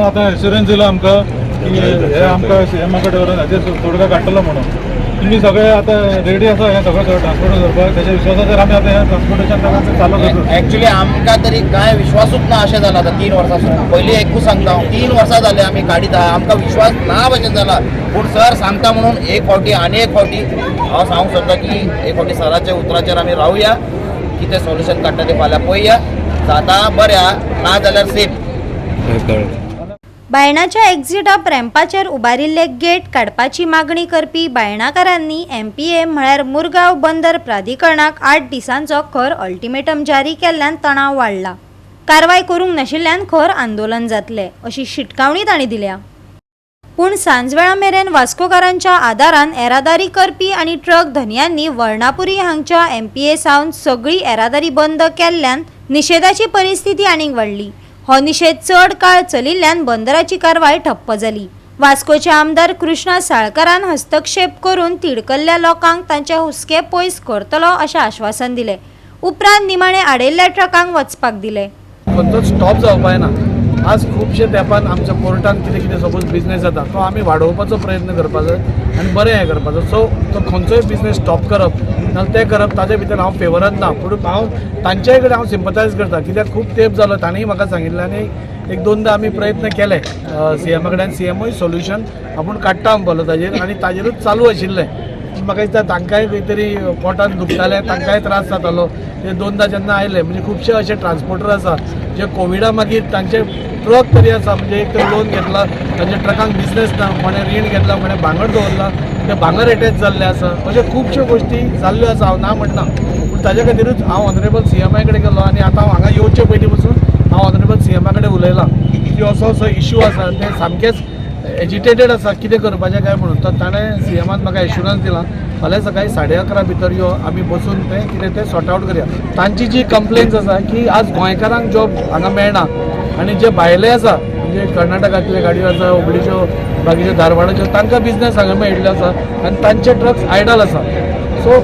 आता एश्युरन्स दिला आमकां की हे आमकां सीएमा कडेन व्हरून हाचेर तोडगा काडटलो म्हणून तुम्ही सगळे आता रेडी आसा हे सगळं ट्रान्सपोर्ट करपाक त्याच्या विश्वासाचेर आमी आता हे ट्रान्सपोर्टेशन चालू करतो. ॲक्च्युली आमकां तरी काय विश्वासूच ना अशें जालां आतां 3 वर्सां पयलीं एकूच सांगता हांव 3 वर्सां जाले आमी गाडीत आहा आमकां विश्वास ना भशेन जाला पूण सर सांगता म्हणून एक फावटी आनी एक फावटी हांव सांगूंक सोदता की एक फावटी सराच्या उतराचेर आमी रावया कितें सोल्युशन काडटा तें फाल्यां पळया जाता बरें आहा ना जाल्यार सेफ. बायणाच्या एक्झिट अप रॅम्पाचेर उबारिल्ले गेट काडपाची मागणी करपी बायणाकारांनी MPA म्हळ्यार मुरगांव बंदर प्राधिकरणाक 8 दिसांचो खर अल्टिमेटम जारी केल्ल्यान तणाव वाडला. कारवाय करूंक नाशिल्ल्यान खर आंदोलन जातले अशी शिटकावणी तांणी दिल्या. पूण सांजवेळा मेरेन वास्कोकारांच्या आदारान येरादारी करपी आनी ट्रक धन्यांनी वर्णापुरी हांगच्या MPA सावन सगळी येरादारी बंद केल्ल्यान निशेधाची परिस्थिती आनीक वाडली. हो निषेध चड काळ चलिल्ल्यान बंदराची कारवाय ठप्प जाली. वास्कोचे आमदार कृष्णा साळकारान हस्तक्षेप करून तिडकल्ल्या लोकांक तांचे हुस्के पयस करतलो अशें आश्वासन दिलें. उपरांत निमाणे आडयल्ल्या ट्रकांक वचपाक दिले. स्टॉप जावपाक ना. आज खुबशे तेंपान आमच्या कोर्टान कितें कितें सपोज बिझनेस जाता तो आमी वाडोवपाचो प्रयत्न करपाचो आनी बरें हें करपाचो. सो तो खंयचोय बिझनेस स्टॉप करप नाजाल्यार तें करप ताजे भितर हांव फेवरान ना. पूण हांव तांच्याय कडेन हांव सिंपथायज करता कित्याक खूब तेंप जालो ताणेंय म्हाका सांगिल्लें आनी एक दोनदा आमी प्रयत्न केले CM कडेन CMय सोल्युशन आपूण काडटा म्हणपालो ताजेर आनी ताजेरूच चालू आशिल्लें. म्हाका दिसता तांकांय खंय तरी पोटान दुखतालें तांकांय त्रास जातालो. ते दोनदा जेन्ना आयले म्हणजे खुबशे अशे ट्रान्सपोर्टर आसा जे कोविडा मागीर तांचे ट्रक तरी आसा म्हणजे एक तर लोन घेतला तांच्या ट्रकांक बिझनेस ना कोणें रीण घेतला कोणें भांगर दवरला ते भांगर एटॅच जाल्ले आसा अशे खुबश्यो गोश्टी जाल्ल्यो आसा. हांव ना म्हणना पूण ताजे खातीरूच हांव ऑनरेबल CMय कडेन गेलो आनी आतां हांव हांगा येवचे पयलीं पसून हांव ऑनरेबल CMा कडेन उलयलां की असो इश्यू आसा ते सामकेच एजिटेटेड आसा कितें करपाचें काय म्हणून. तर ताणें CMान म्हाका एश्युरन्स दिला फाल्यां सकाळीं 11:30 भितर यो आमी बसून तें कितें तें सॉर्ट आवट करया. तांची जी कंप्लेन्स आसा की आज गोंयकारांक जॉब हांगा मेळना आनी जे भायले आसा म्हणजे कर्नाटकांतले गाडयो आसा हुबळीच्यो बाकीच्यो धारवाडाच्यो तांकां बिझनेस हांगा मेळिल्लो आसा आनी तांचे ट्रक्स आयडल आसा. सो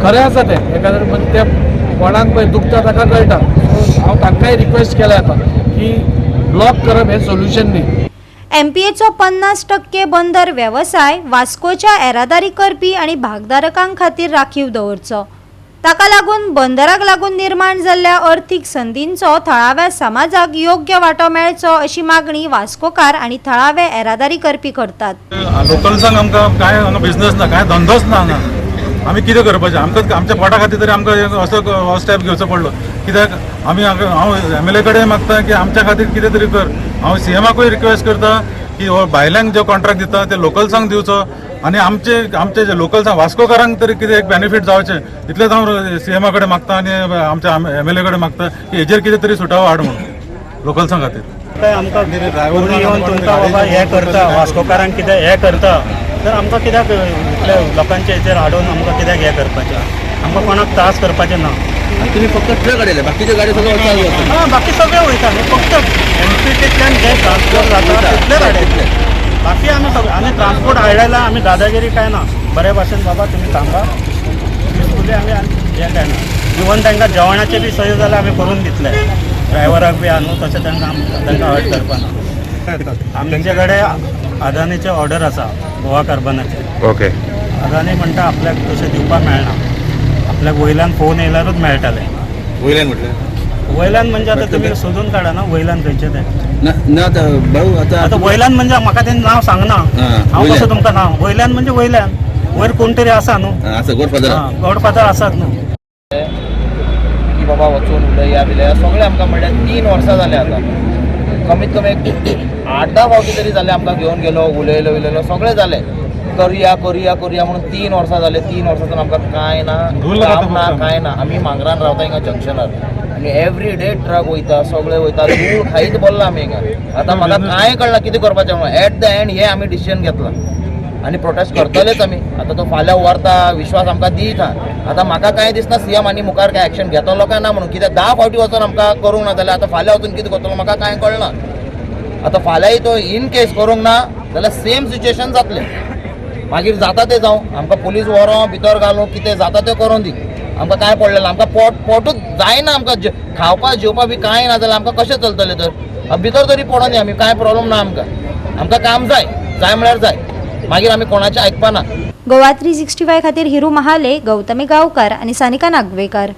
खरें आसा तें एका ते कोणाक पळय दुखता ताका कळटा. सो हांव तांकांय रिक्वेस्ट केल्या आतां की ब्लॉक करप हें सोल्युशन न्ही. MPAचो 50% बंदर वेवसाय वास्कोच्या येरादारी करपी आनी भागधारकांक खातीर राखीव दवरचो. ताका लागून बंदराक लागून निर्माण जाल्ल्या अर्थीक संदींचो थळाव्या समाजाक योग्य वांटो मेळचो अशी मागणी वास्कोकार आनी थळावे येरादारी करपी करतात. लोकल्सांक आमकां काय हांगा बिझनेस ना काय धंदोच ना हांगा आमी कितें करपाचें आमकां आमच्या पोटा खातीर तरी आमकां असो स्टेप घेवचो पडलो. कित्याक आमी हांव MLA कडेन मागता की आमच्या खातीर कितें तरी कर. हांव CMाकूय रिक्वेस्ट करता की हो भायल्यांक जो कॉन्ट्रॅक्ट दिता ते लोकल्सांक दिवचो आनी आमचे जे लोकल्सांक वास्कोकारांक तरी कितें एक बेनिफीट जावचें इतलेंच हांव CMा कडेन मागता आनी आमच्या MLA कडेन मागता की हेजेर कितें तरी सुटावो हाड म्हणून लोकल्सां खातीर. आमकां ड्रायव्हर येवन तुमकां बाबा हें करता वास्कोकारांक कितें हें करता तर आमकां कित्याक इतल्या लोकांच्या हेचेर हाडून आमकां कित्याक हें करपाचें आमकां कोणाक त्रास करपाचें ना. तुम्ही फक्त ट्रक आडयले बाकीच्यो गाडी सगळ्यो चालू आसा. बाकी सगळे वयता न्ही फक्त MPTंतल्यान जे ट्रान्सपोर्ट जाता तितलेच हाडयतले. बाकी आमी सगळे आनी ट्रान्सपोर्ट हाडयला आमी दादागिरी काय ना बरे भाशेन बाबा तुमी थांबा पिसफुली आमी हें काय ना. इवन तांकां जेवणाचे बी सोय जाल्यार आमी करून दितले ड्रायव्हराक बी आहा न्हू तशें तांकां हट करपाना. आमचे कडेन अदानीचे ऑर्डर आसा गोवा कार्बनाचे. ओके. अदानी म्हणटा आपल्याक तशें दिवपाक मेळना आपल्याक वयल्यान फोन येयल्यारूच मेळटाले. वयल्यान म्हटल्यार वयल्यान म्हणजे आतां तुमी सोदून काडा ना वयल्यान खंयचें तें. ना भाऊ आतां वयल्यान म्हणजे म्हाका तें नांव सांगना हांव कसो तुमकां नांव वयल्यान म्हणजे वयल्यान वयर कोण तरी आसा न्हू गॉडफादर आसात न्हू. की बाबा वचून उलया बिलया सगळें आमकां म्हणल्यार 3 वर्सां जाले आतां कमीत कमी 8-10 फावटी तरी जाले आमकां घेवन गेलो उलयलो सगळें जालें करुया म्हणून 3 वर्सां जाले. 3 वर्सांतून आमकां कांय ना काम ना कांय ना. आमी मांगरान रावता हिंगा जंक्शनार आनी एवरी डे ट्रक वयता सगळे वयता दूर खायत बोल्ला आमी हिंगा. आतां म्हाका कांय कळना कितें करपाचें म्हणून. एट द एंड हे आमी डिसिजन घेतला आनी प्रोटेस्ट करतलेच आमी. आतां तो फाल्यां व्हरता विश्वास आमकां दीत आहा. आतां म्हाका कांय दिसना CM आनी मुखार काय एक्शन घेतलो काय ना म्हणून कित्याक 10 फावटी वचून आमकां करूंक ना जाल्यार आतां फाल्यां वचून कितें करतलो म्हाका कांय कळना. आतां फाल्यांय तो इन केस करूंक ना जाल्यार सेम सिच्युएशन जातलें. मागीर जाता तें जावं आमकां पुलीस व्हरो भितर घालूं कितें जाता तें करून दी आमकां कांय पडलें ना. आमकां पोटूच जायना आमकां खावपा जेवपा बी कांय ना जाल्यार आमकां कशें चलतलें तर. भितर तरी पडोनी आमी, कांय प्रॉब्लेम ना आमकां काम जाय म्हळ्यार जाय, मागीर आमी कोणाचें आयकपाना. गोवा 365 खातीर हिरू महाले, गौतमी गांवकार आनी सानिका नागवेकर.